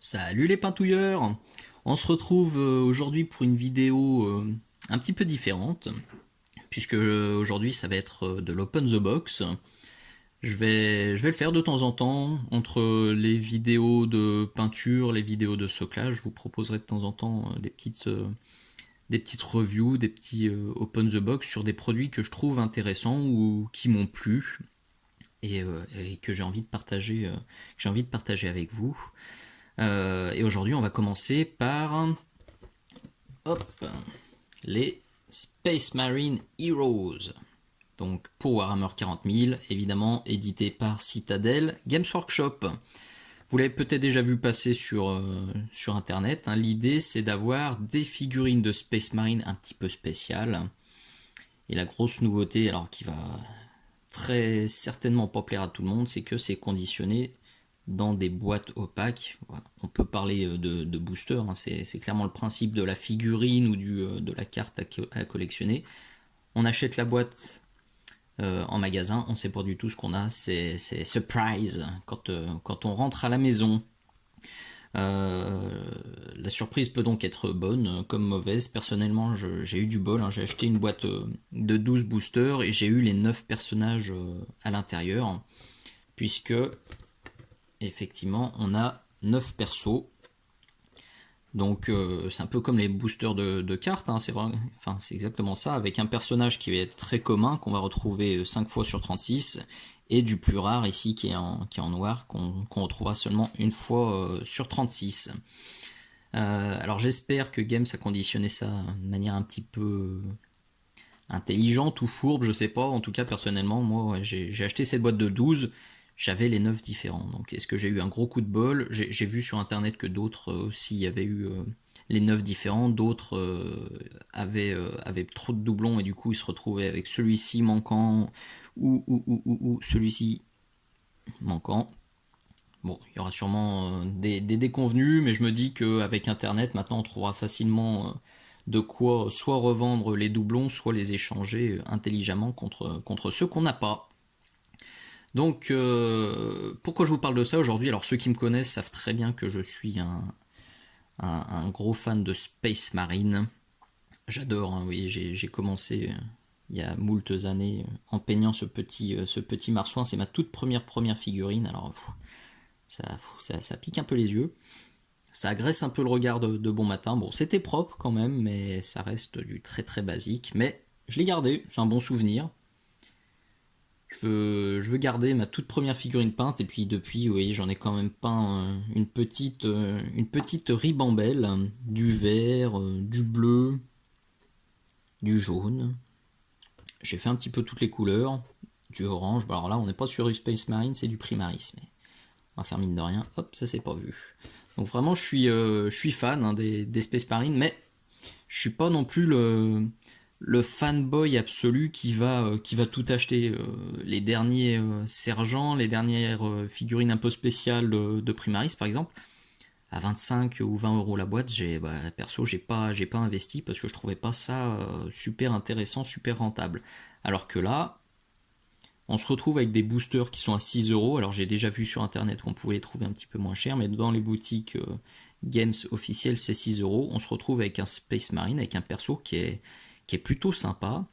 Salut les pintouilleurs. On se retrouve aujourd'hui pour une vidéo un petit peu différente, puisque aujourd'hui ça va être de l'open the box. Je vais le faire de temps en temps, entre les vidéos de peinture, les vidéos de soclage. Je vous proposerai de temps en temps des petites reviews, des petits open the box sur des produits que je trouve intéressants ou qui m'ont plu et que j'ai envie de partager avec vous. Et aujourd'hui, on va commencer par hop, les Space Marine Heroes. Donc pour Warhammer 40 000, évidemment édité par Citadel Games Workshop. Vous l'avez peut-être déjà vu passer sur internet. Hein. L'idée, c'est d'avoir des figurines de Space Marine un petit peu spéciales. Et la grosse nouveauté, alors qui va très certainement pas plaire à tout le monde, c'est que c'est conditionné dans des boîtes opaques. Voilà. On peut parler de booster, hein. C'est clairement le principe de la figurine ou de la carte à collectionner. On achète la boîte en magasin, on sait pas du tout ce qu'on a, c'est surprise quand on rentre à la maison. La surprise peut donc être bonne comme mauvaise. Personnellement, j'ai eu du bol, hein. J'ai acheté une boîte de 12 boosters et j'ai eu les 9 personnages à l'intérieur, puisque effectivement on a 9 persos. Donc c'est un peu comme les boosters de cartes, hein, c'est vrai, enfin, c'est exactement ça, avec un personnage qui va être très commun, qu'on va retrouver 5 fois sur 36, et du plus rare ici qui est en noir, qu'on retrouvera seulement une fois sur 36. Alors j'espère que Games a conditionné ça de manière un petit peu intelligente ou fourbe, je sais pas. En tout cas, personnellement, moi, ouais, j'ai acheté cette boîte de 12, j'avais les 9 différents. Donc, est-ce que j'ai eu un gros coup de bol? J'ai vu sur internet que d'autres aussi avaient eu les 9 différents, d'autres avaient trop de doublons et du coup, ils se retrouvaient avec celui-ci manquant ou celui-ci manquant. Bon, il y aura sûrement des déconvenus, mais je me dis qu'avec Internet, maintenant, on trouvera facilement de quoi soit revendre les doublons, soit les échanger intelligemment contre ceux qu'on n'a pas. Donc, pourquoi je vous parle de ça aujourd'hui? Alors, ceux qui me connaissent savent très bien que je suis un gros fan de Space Marine. J'adore, hein, oui, j'ai commencé il y a moultes années en peignant ce petit marsouin. C'est ma toute première figurine. Alors, ça pique un peu les yeux. Ça agresse un peu le regard de bon matin. Bon, c'était propre quand même, mais ça reste du très très basique. Mais je l'ai gardé, c'est un bon souvenir. Je veux garder ma toute première figurine peinte, et puis depuis, vous voyez, j'en ai quand même peint une petite ribambelle, du vert, du bleu, du jaune. J'ai fait un petit peu toutes les couleurs, du orange. Bon, alors là, on n'est pas sur du Space Marine, c'est du Primaris. Mais on va faire mine de rien. Hop, ça c'est pas vu. Donc vraiment, je suis fan, hein, des Space Marine, mais je suis pas non plus le fanboy absolu qui va tout acheter. Les derniers sergents, les dernières figurines un peu spéciales de Primaris par exemple, à 25 ou 20 euros la boîte, perso, j'ai pas investi parce que je trouvais pas ça super intéressant, super rentable. Alors que là, on se retrouve avec des boosters qui sont à 6 euros. Alors j'ai déjà vu sur internet qu'on pouvait les trouver un petit peu moins cher, mais dans les boutiques Games officielles, c'est 6 euros. On se retrouve avec un Space Marine, avec un perso qui est plutôt sympa.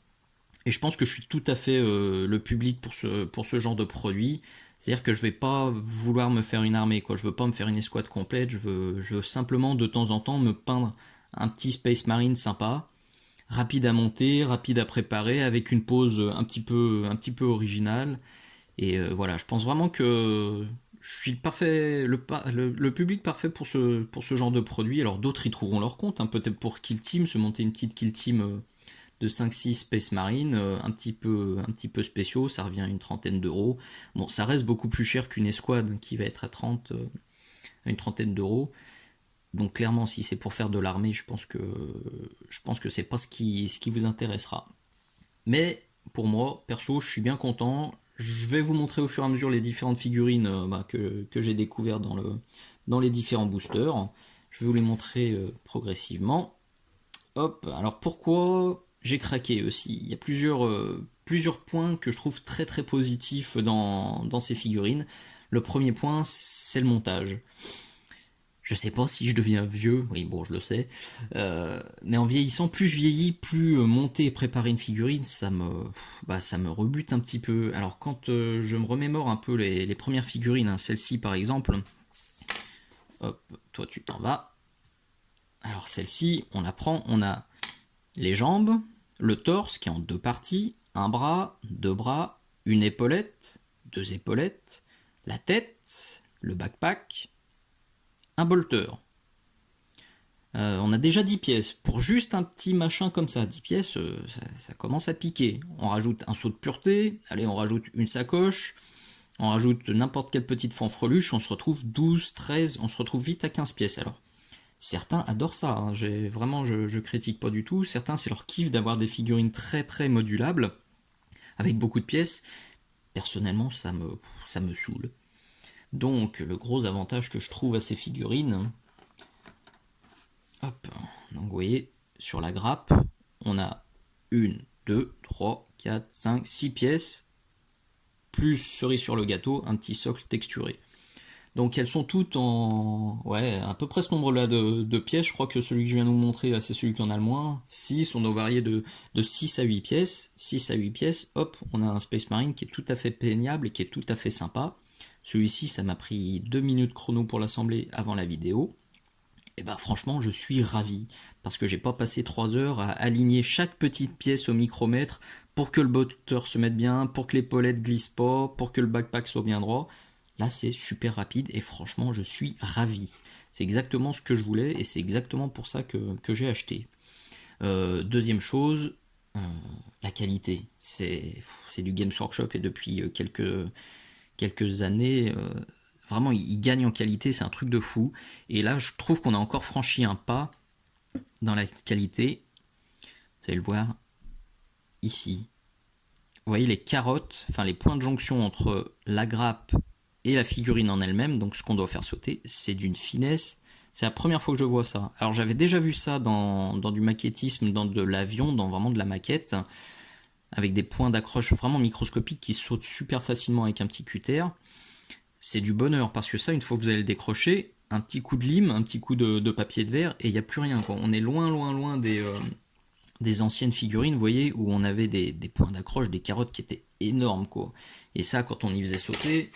Et je pense que je suis tout à fait le public pour ce genre de produit. C'est-à-dire que je vais pas vouloir me faire une armée, quoi. Je veux pas me faire une escouade complète. Je veux simplement de temps en temps me peindre un petit Space Marine sympa, rapide à monter, rapide à préparer, avec une pose un petit peu originale. Et voilà, je pense vraiment que je suis le public parfait pour ce genre de produit. Alors d'autres y trouveront leur compte, hein, peut-être pour Kill Team, se monter une petite Kill Team de 5-6 Space Marine, un petit peu spéciaux, ça revient à une trentaine d'euros. Bon, ça reste beaucoup plus cher qu'une escouade qui va être à une trentaine d'euros. Donc clairement, si c'est pour faire de l'armée, je pense que c'est pas ce qui vous intéressera. Mais pour moi, perso, je suis bien content. Je vais vous montrer au fur et à mesure les différentes figurines que j'ai découvertes dans les différents boosters. Je vais vous les montrer progressivement. Hop, alors pourquoi j'ai craqué aussi? Il y a plusieurs points que je trouve très très positifs dans ces figurines. Le premier point, c'est le montage. Je sais pas si je deviens vieux, oui bon je le sais, mais en vieillissant, plus je vieillis, plus monter et préparer une figurine, ça me rebute un petit peu. Alors quand je me remémore un peu les premières figurines, hein, celle-ci par exemple, hop, toi tu t'en vas. Alors celle-ci, on la prend, on a les jambes, le torse qui est en deux parties, un bras, deux bras, une épaulette, deux épaulettes, la tête, le backpack, un bolter. On a déjà 10 pièces. Pour juste un petit machin comme ça, 10 pièces, ça commence à piquer. On rajoute un seau de pureté, allez, on rajoute une sacoche, on rajoute n'importe quelle petite fanfreluche, on se retrouve 12, 13, on se retrouve vite à 15 pièces alors. Certains adorent ça, hein. Vraiment, je critique pas du tout. Certains, c'est leur kiff d'avoir des figurines très très modulables, avec beaucoup de pièces. Personnellement, ça me saoule. Donc, le gros avantage que je trouve à ces figurines, hop, donc vous voyez, sur la grappe, on a 1, 2, 3, 4, 5, 6 pièces, plus cerise sur le gâteau, un petit socle texturé. Donc elles sont toutes en... Ouais, à peu près ce nombre-là de pièces. Je crois que celui que je viens de vous montrer, là, c'est celui qui en a le moins. 6, on doit varier de 6 à 8 pièces. 6 à 8 pièces, hop, on a un Space Marine qui est tout à fait peignable et qui est tout à fait sympa. Celui-ci, ça m'a pris 2 minutes chrono pour l'assembler avant la vidéo. Et ben franchement, je suis ravi. Parce que j'ai pas passé 3 heures à aligner chaque petite pièce au micromètre pour que le bolter se mette bien, pour que l'épaulette glisse pas, pour que le backpack soit bien droit. Là, c'est super rapide et franchement, je suis ravi. C'est exactement ce que je voulais et c'est exactement pour ça que j'ai acheté. Deuxième chose, la qualité. C'est du Games Workshop et depuis quelques années, vraiment, ils gagnent en qualité. C'est un truc de fou. Et là, je trouve qu'on a encore franchi un pas dans la qualité. Vous allez le voir ici. Vous voyez les carottes, enfin les points de jonction entre la grappe et la figurine en elle-même, donc ce qu'on doit faire sauter, c'est d'une finesse. C'est la première fois que je vois ça. Alors j'avais déjà vu ça dans du maquettisme, dans de l'avion, dans vraiment de la maquette, avec des points d'accroche vraiment microscopiques qui sautent super facilement avec un petit cutter. C'est du bonheur, parce que ça, une fois que vous allez le décrocher, un petit coup de lime, un petit coup de papier de verre, et il n'y a plus rien, quoi. On est loin, loin, loin des anciennes figurines, vous voyez, où on avait des points d'accroche, des carottes qui étaient énormes, quoi. Et ça, quand on y faisait sauter,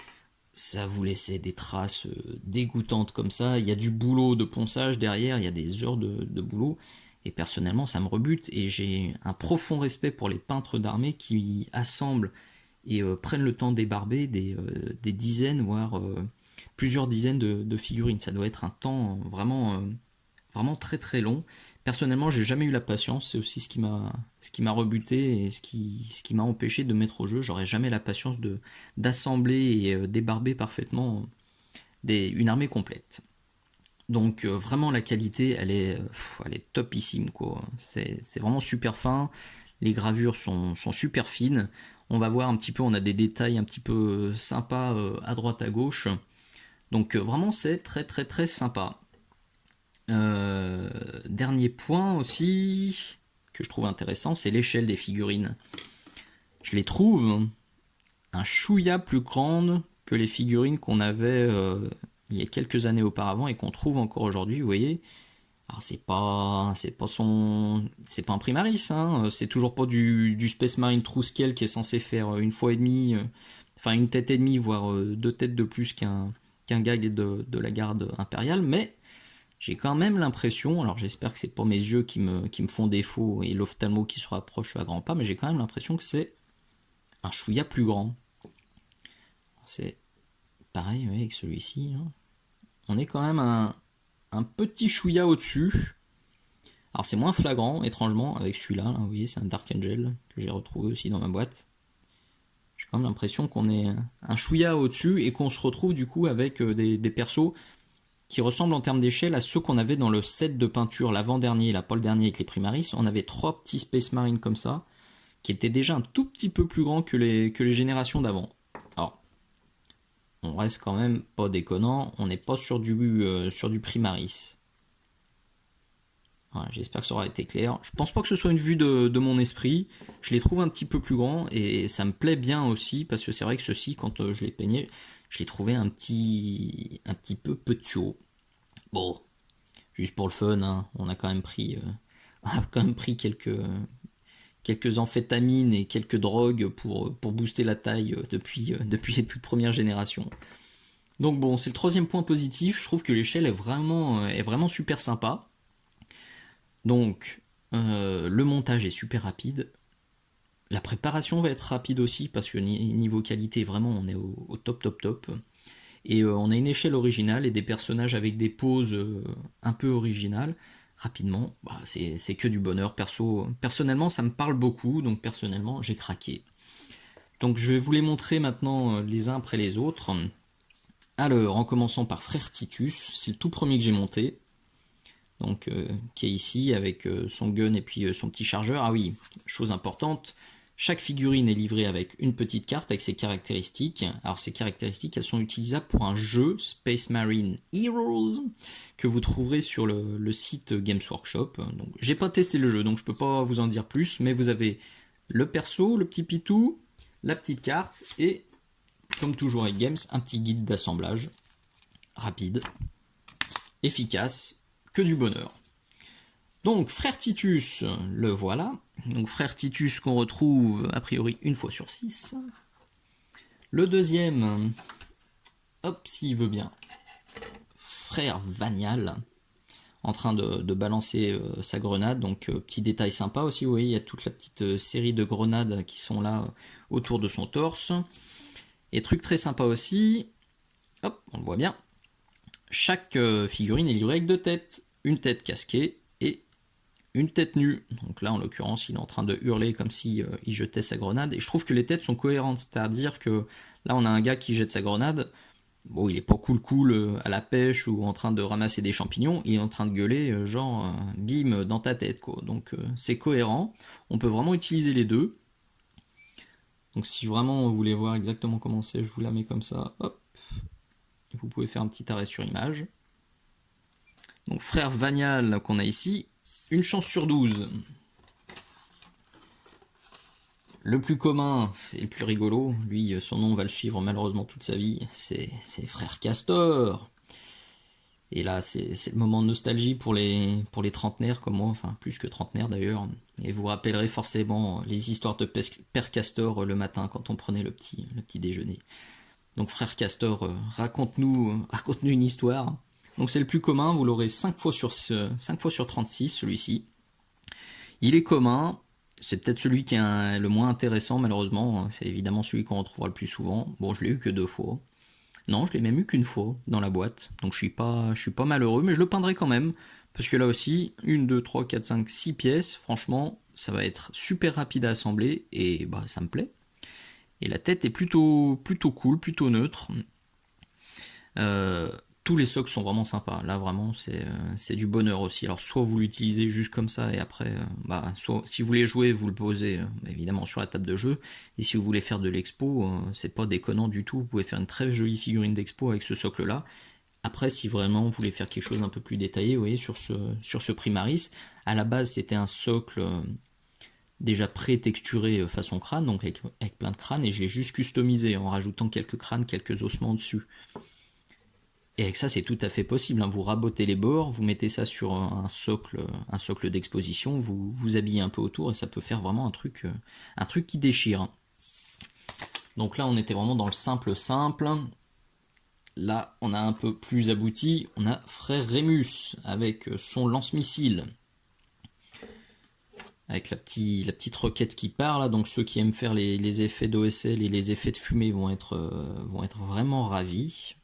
ça vous laissait des traces dégoûtantes comme ça. Il y a du boulot de ponçage derrière, il y a des heures de boulot. Et personnellement, ça me rebute. Et j'ai un profond respect pour les peintres d'armée qui assemblent et prennent le temps d'ébarber des dizaines, voire plusieurs dizaines de figurines. Ça doit être un temps vraiment très très long. Personnellement, j'ai jamais eu la patience, c'est aussi ce qui m'a rebuté et ce qui m'a empêché de mettre au jeu. J'aurais jamais la patience d'assembler et débarber parfaitement une armée complète. Donc vraiment la qualité, elle est topissime quoi. C'est vraiment super fin. Les gravures sont super fines. On va voir un petit peu, on a des détails un petit peu sympas à droite à gauche. Donc vraiment c'est très très très sympa. Dernier point aussi que je trouve intéressant, c'est l'échelle des figurines. Je les trouve un chouïa plus grande que les figurines qu'on avait il y a quelques années auparavant et qu'on trouve encore aujourd'hui, vous voyez. Alors c'est pas un Primaris, hein, c'est toujours pas du Space Marine True Scale qui est censé faire une fois et demie, enfin une tête et demie, voire deux têtes de plus qu'un gag de la garde impériale, mais j'ai quand même l'impression, alors j'espère que c'est pas mes yeux qui me font défaut et l'ophtalmo qui se rapproche à grands pas, mais j'ai quand même l'impression que c'est un chouïa plus grand. C'est pareil avec celui-ci. Hein. On est quand même un petit chouïa au-dessus. Alors c'est moins flagrant, étrangement, avec celui-là. Là, vous voyez, c'est un Dark Angel que j'ai retrouvé aussi dans ma boîte. J'ai quand même l'impression qu'on est un chouïa au-dessus et qu'on se retrouve du coup avec des persos qui ressemble en termes d'échelle à ceux qu'on avait dans le set de peinture, l'avant-dernier, là, pas le dernier avec les Primaris. On avait 3 petits Space Marines comme ça, qui étaient déjà un tout petit peu plus grands que les générations d'avant. Alors, on reste quand même pas déconnant, on n'est pas sur du Primaris. Voilà, j'espère que ça aura été clair. Je pense pas que ce soit une vue de mon esprit. Je les trouve un petit peu plus grands et ça me plaît bien aussi parce que c'est vrai que ceux-ci, quand je les peignais, je les trouvais un petit peu petits. Bon, juste pour le fun, hein, on a quand même pris, on a quand même pris quelques amphétamines et quelques drogues pour booster la taille depuis les toutes premières générations. Donc bon, c'est le troisième point positif. Je trouve que l'échelle est vraiment super sympa. Donc, le montage est super rapide. La préparation va être rapide aussi parce que niveau qualité, vraiment, on est au top, top, top. Et on a une échelle originale et des personnages avec des poses un peu originales. Rapidement, bah, c'est que du bonheur. Personnellement, ça me parle beaucoup, donc personnellement, j'ai craqué. Donc je vais vous les montrer maintenant les uns après les autres. Alors, en commençant par Frère Titus, c'est le tout premier que j'ai monté. Donc, qui est ici avec son gun et puis son petit chargeur. Ah oui, chose importante, chaque figurine est livrée avec une petite carte avec ses caractéristiques. Alors ces caractéristiques, elles sont utilisables pour un jeu Space Marine Heroes que vous trouverez sur le site Games Workshop. Donc j'ai pas testé le jeu, donc je peux pas vous en dire plus, mais vous avez le perso, le petit pitou, la petite carte et, comme toujours avec Games, un petit guide d'assemblage rapide, efficace, que du bonheur. Donc, Frère Titus, le voilà. Donc, Frère Titus qu'on retrouve a priori une fois sur 6. Le deuxième, hop, s'il veut bien, Frère Vanial, en train de balancer sa grenade. Donc, petit détail sympa aussi, vous voyez, il y a toute la petite série de grenades qui sont là autour de son torse. Et truc très sympa aussi, hop, on le voit bien, chaque figurine est livrée avec deux têtes. Une tête casquée et une tête nue. Donc là, en l'occurrence, il est en train de hurler comme si il jetait sa grenade. Et je trouve que les têtes sont cohérentes, c'est-à-dire que là, on a un gars qui jette sa grenade. Bon, il est pas cool à la pêche ou en train de ramasser des champignons. Il est en train de gueuler genre bim dans ta tête, quoi. Donc c'est cohérent. On peut vraiment utiliser les deux. Donc si vraiment vous voulez voir exactement comment c'est, je vous la mets comme ça. Hop. Vous pouvez faire un petit arrêt sur image. Donc Frère Vanial qu'on a ici, une chance sur 12. Le plus commun et le plus rigolo, lui, son nom va le suivre malheureusement toute sa vie, c'est Frère Castor. Et là, c'est le moment de nostalgie pour les trentenaires comme moi, enfin plus que trentenaires d'ailleurs. Et vous rappellerez forcément les histoires de Père Castor le matin quand on prenait le petit déjeuner. Donc Frère Castor, raconte-nous une histoire. Donc c'est le plus commun, vous l'aurez 5 fois sur 36, celui-ci. Il est commun, c'est peut-être celui qui est le moins intéressant malheureusement, c'est évidemment celui qu'on retrouvera le plus souvent. Bon, je l'ai eu que 2 fois. Non, je l'ai même eu qu'une fois dans la boîte, donc je suis pas malheureux, mais je le peindrai quand même, parce que là aussi, 1, 2, 3, 4, 5, 6 pièces, franchement, ça va être super rapide à assembler, et bah ça me plaît. Et la tête est plutôt cool, plutôt neutre. Tous les socles sont vraiment sympas. Là, vraiment, c'est du bonheur aussi. Alors, soit vous l'utilisez juste comme ça et après, soit si vous voulez jouer, vous le posez évidemment sur la table de jeu. Et si vous voulez faire de l'expo, c'est pas déconnant du tout. Vous pouvez faire une très jolie figurine d'expo avec ce socle-là. Après, si vraiment vous voulez faire quelque chose un peu plus détaillé, vous voyez, sur ce Primaris, à la base, c'était un socle déjà pré-texturé façon crâne, donc avec plein de crânes, et je l'ai juste customisé en rajoutant quelques crânes, quelques ossements dessus. Et avec ça, c'est tout à fait possible, hein. Vous rabotez les bords, vous mettez ça sur un socle d'exposition, vous habillez un peu autour et ça peut faire vraiment un truc qui déchire. Donc là, on était vraiment dans le simple. Là, on a un peu plus abouti. On a Frère Rémus avec son lance-missile. Avec la petite roquette qui part là. Donc ceux qui aiment faire les effets d'OSL et les effets de fumée vont être vraiment ravis.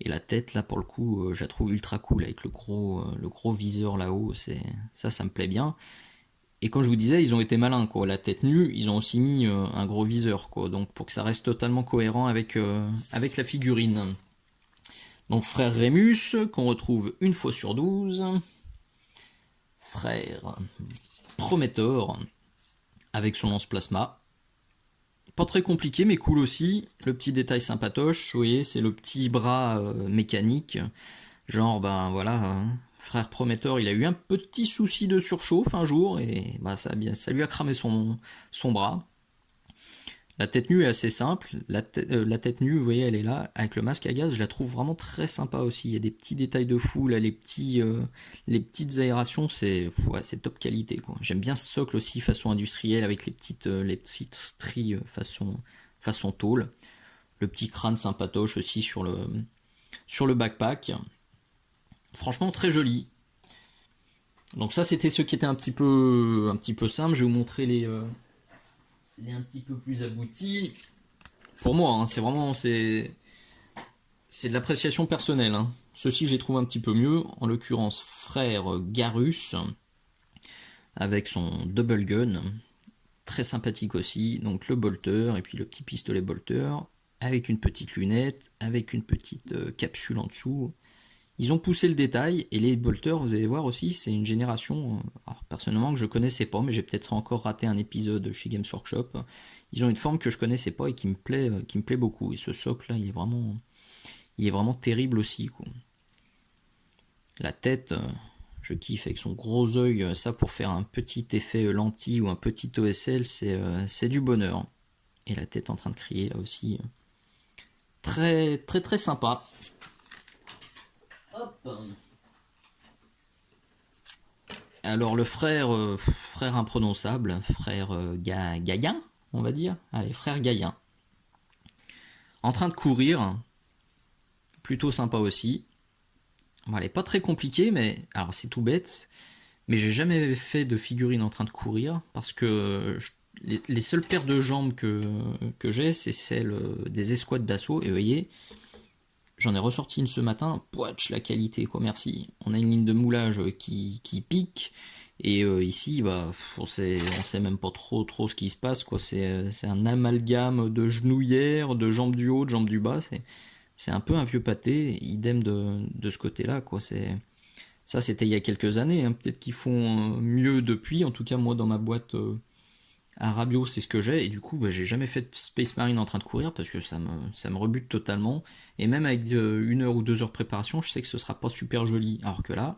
Et la tête, là, pour le coup, je la trouve ultra cool avec le gros viseur là-haut. Ça me plaît bien. Et comme je vous disais, ils ont été malins, quoi. La tête nue, ils ont aussi mis un gros viseur, quoi. Donc pour que ça reste totalement cohérent avec la figurine. Donc Frère Rémus, qu'on retrouve une fois sur 12. Frère Prométhore, avec son lance-plasma. Pas très compliqué, mais cool aussi. Le petit détail sympatoche, vous voyez, c'est le petit bras mécanique. Genre, ben voilà, Frère Prometteur, il a eu un petit souci de surchauffe un jour, et bah, ça lui a cramé son bras. La tête nue est assez simple. La tête nue, vous voyez, elle est là. Avec le masque à gaz, je la trouve vraiment très sympa aussi. Il y a des petits détails de fou, là, les petites aérations, ouais, c'est top qualité, quoi. J'aime bien ce socle aussi, façon industrielle, avec les petites stries façon tôle. Le petit crâne sympatoche aussi sur le backpack. Franchement, très joli. Donc ça, c'était ce qui était un petit peu simple. Je vais vous montrer les un petit peu plus aboutis. Pour moi, hein, c'est de l'appréciation personnelle, hein. Ceux-ci, je les trouve un petit peu mieux. En l'occurrence, frère Garus, avec son double gun. Très sympathique aussi. Donc le bolter, et puis le petit pistolet bolter, avec une petite lunette, avec une petite capsule en dessous. Ils ont poussé le détail, et les bolters, vous allez voir aussi, c'est une génération, alors, personnellement, que je connaissais pas, mais j'ai peut-être encore raté un épisode chez Games Workshop. Ils ont une forme que je connaissais pas et qui me plaît beaucoup. Et ce socle là, il est vraiment terrible aussi, quoi. La tête, je kiffe avec son gros œil, ça pour faire un petit effet lentille ou un petit OSL, c'est du bonheur. Et la tête en train de crier là aussi, très très très sympa. Hop. Alors le frère imprononçable, frère Gaïen, on va dire. Allez, frère Gaïen. En train de courir, plutôt sympa aussi. Bon, elle est pas très compliquée, mais alors c'est tout bête, mais j'ai jamais fait de figurine en train de courir parce que les seules paires de jambes que j'ai, c'est celles des escouades d'assaut. Et vous voyez, j'en ai ressorti une ce matin. Pouach, la qualité, quoi, merci. On a une ligne de moulage qui pique. Et ici, bah, on sait même pas trop ce qui se passe, quoi. C'est un amalgame de genouillères, de jambes du haut, de jambes du bas. C'est un peu un vieux pâté, idem de ce côté-là, quoi. Ça, c'était il y a quelques années, hein. Peut-être qu'ils font mieux depuis. En tout cas, moi, dans ma boîte à Rabio, c'est ce que j'ai. Et du coup, bah, j'ai jamais fait de Space Marine en train de courir parce que ça me rebute totalement. Et même avec 1 heure ou 2 heures de préparation, je sais que ce sera pas super joli. Alors que là,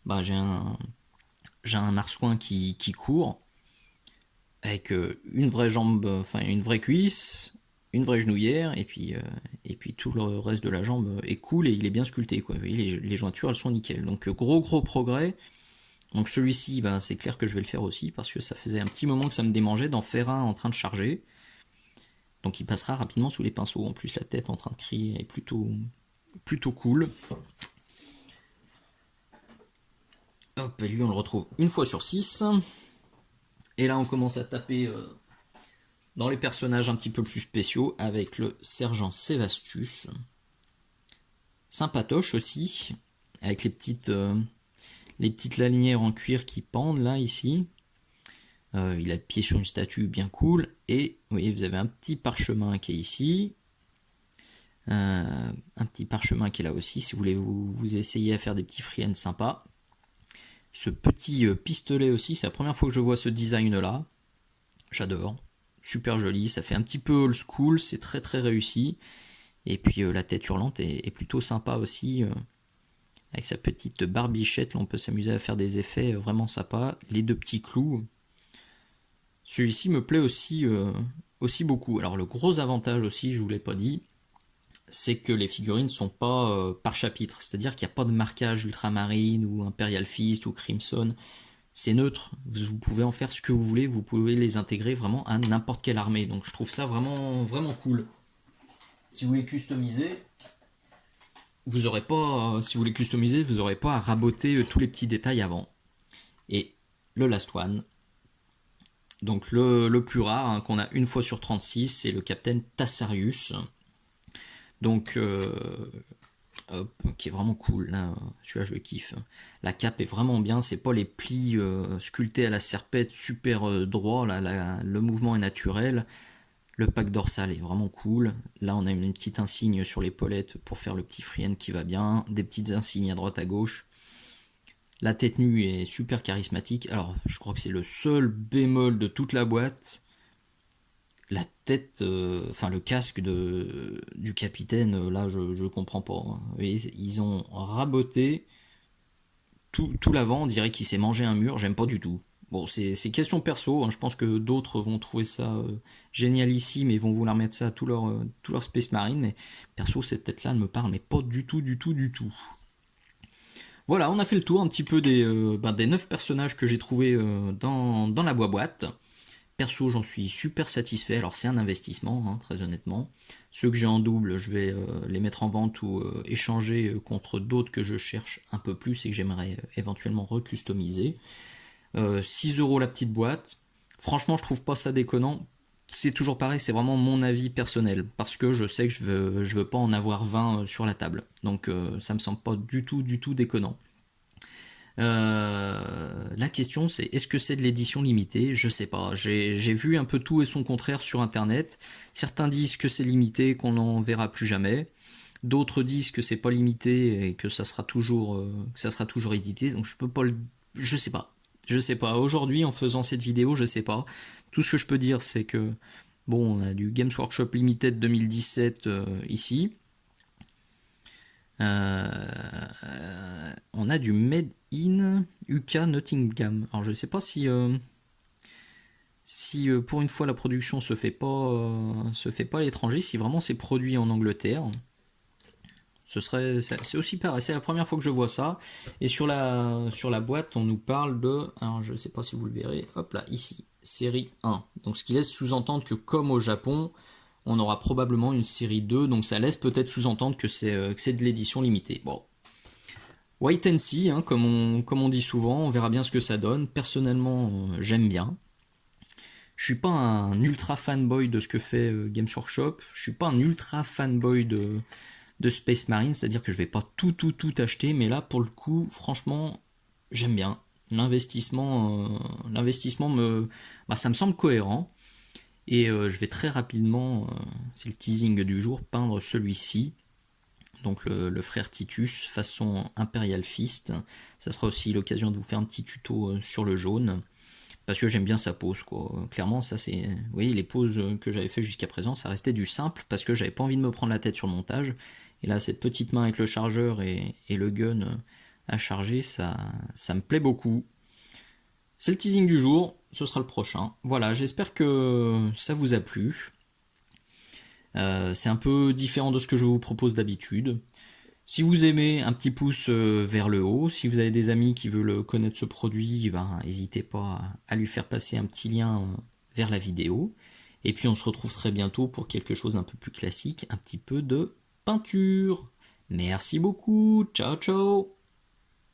bah, j'ai un marsouin qui court avec une vraie jambe, enfin une vraie cuisse, une vraie genouillère, et puis tout le reste de la jambe est cool et il est bien sculpté, quoi. Vous voyez, les jointures, elles sont nickel. Donc gros progrès. Donc celui-ci, ben, c'est clair que je vais le faire aussi, parce que ça faisait un petit moment que ça me démangeait d'en faire un en train de charger. Donc il passera rapidement sous les pinceaux. En plus, la tête en train de crier est plutôt cool. Hop, et lui on le retrouve une fois sur 6. Et là on commence à taper dans les personnages un petit peu plus spéciaux avec le sergent Sévastus. Sympatoche aussi, avec les petites lanières en cuir qui pendent là, ici. Il a le pied sur une statue bien cool. Et vous voyez, vous avez un petit parchemin qui est ici. Un petit parchemin qui est là aussi, si vous voulez vous essayer à faire des petits freehands sympas. Ce petit pistolet aussi, c'est la première fois que je vois ce design là. J'adore. Super joli, ça fait un petit peu old school, c'est très très réussi. Et puis la tête hurlante est plutôt sympa aussi. Avec sa petite barbichette, là on peut s'amuser à faire des effets vraiment sympas. Les deux petits clous. Celui-ci me plaît aussi beaucoup. Alors le gros avantage aussi, je vous l'ai pas dit, c'est que les figurines sont pas par chapitre. C'est-à-dire qu'il n'y a pas de marquage Ultramarine ou Imperial Fist ou Crimson. C'est neutre. Vous pouvez en faire ce que vous voulez. Vous pouvez les intégrer vraiment à n'importe quelle armée. Donc je trouve ça vraiment, vraiment cool. Si vous voulez customiser, si vous voulez customiser, vous n'aurez pas à raboter tous les petits détails avant. Et le last one, donc le plus rare, hein, qu'on a une fois sur 36, c'est le Capitaine Tassarius. Donc, qui est vraiment cool. Là, celui-là, je le kiffe. La cape est vraiment bien. C'est pas les plis sculptés à la serpette super droit. Là, le mouvement est naturel. Le pack dorsal est vraiment cool. Là, on a une petite insigne sur l'épaulette pour faire le petit freehand qui va bien. Des petites insignes à droite à gauche. La tête nue est super charismatique. Alors, je crois que c'est le seul bémol de toute la boîte. La tête, enfin le casque du capitaine, là, je comprends pas, hein. Vous voyez, ils ont raboté tout l'avant. On dirait qu'il s'est mangé un mur. J'aime pas du tout. Bon, c'est question perso, hein, je pense que d'autres vont trouver ça génialissime et vont vouloir mettre ça à tout leur Space Marine, mais perso, cette tête-là ne me parle mais pas du tout, du tout, du tout. Voilà, on a fait le tour un petit peu des 9 personnages que j'ai trouvés dans la boîte. Perso, j'en suis super satisfait. Alors, c'est un investissement, hein, très honnêtement. Ceux que j'ai en double, je vais les mettre en vente ou échanger contre d'autres que je cherche un peu plus et que j'aimerais éventuellement recustomiser. 6 € la petite boîte. Franchement, je trouve pas ça déconnant. C'est toujours pareil, c'est vraiment mon avis personnel. Parce que je sais que je veux pas en avoir 20 sur la table. Donc, ça me semble pas du tout déconnant. La question c'est est-ce que c'est de l'édition limitée? Je sais pas. J'ai vu un peu tout et son contraire sur internet. Certains disent que c'est limité, qu'on n'en verra plus jamais. D'autres disent que c'est pas limité et que ça sera toujours édité. Donc je peux pas je sais pas. Je sais pas. Aujourd'hui, en faisant cette vidéo, je sais pas. Tout ce que je peux dire, c'est que bon, on a du Games Workshop Limited 2017 ici. On a du Made in UK Nottingham. Alors je sais pas si pour une fois la production se fait pas à l'étranger, si vraiment c'est produit en Angleterre. C'est aussi pareil, c'est la première fois que je vois ça. Et sur la boîte, on nous parle de, alors je sais pas si vous le verrez, hop là, ici, série 1. Donc ce qui laisse sous-entendre que comme au Japon, on aura probablement une série 2, donc ça laisse peut-être sous-entendre que c'est de l'édition limitée. Bon, wait and see, hein, comme on dit souvent, on verra bien ce que ça donne. Personnellement, j'aime bien. Je suis pas un ultra fanboy de ce que fait Games Workshop. Je suis pas un ultra fanboy de Space Marine, c'est-à-dire que je vais pas tout acheter, mais là pour le coup, franchement, j'aime bien. L'investissement ça me semble cohérent. Et je vais très rapidement, c'est le teasing du jour, peindre celui-ci. Donc le frère Titus, façon Imperial Fist. Ça sera aussi l'occasion de vous faire un petit tuto sur le jaune. Parce que j'aime bien sa pose, quoi. Clairement, ça c'est. Vous voyez, les poses que j'avais fait jusqu'à présent, ça restait du simple parce que j'avais pas envie de me prendre la tête sur le montage. Et là, cette petite main avec le chargeur et le gun à charger, ça me plaît beaucoup. C'est le teasing du jour, ce sera le prochain. Voilà, j'espère que ça vous a plu. C'est un peu différent de ce que je vous propose d'habitude. Si vous aimez, un petit pouce vers le haut. Si vous avez des amis qui veulent connaître ce produit, ben, n'hésitez pas à lui faire passer un petit lien vers la vidéo. Et puis on se retrouve très bientôt pour quelque chose un peu plus classique, un petit peu de peinture. Merci beaucoup, ciao ciao.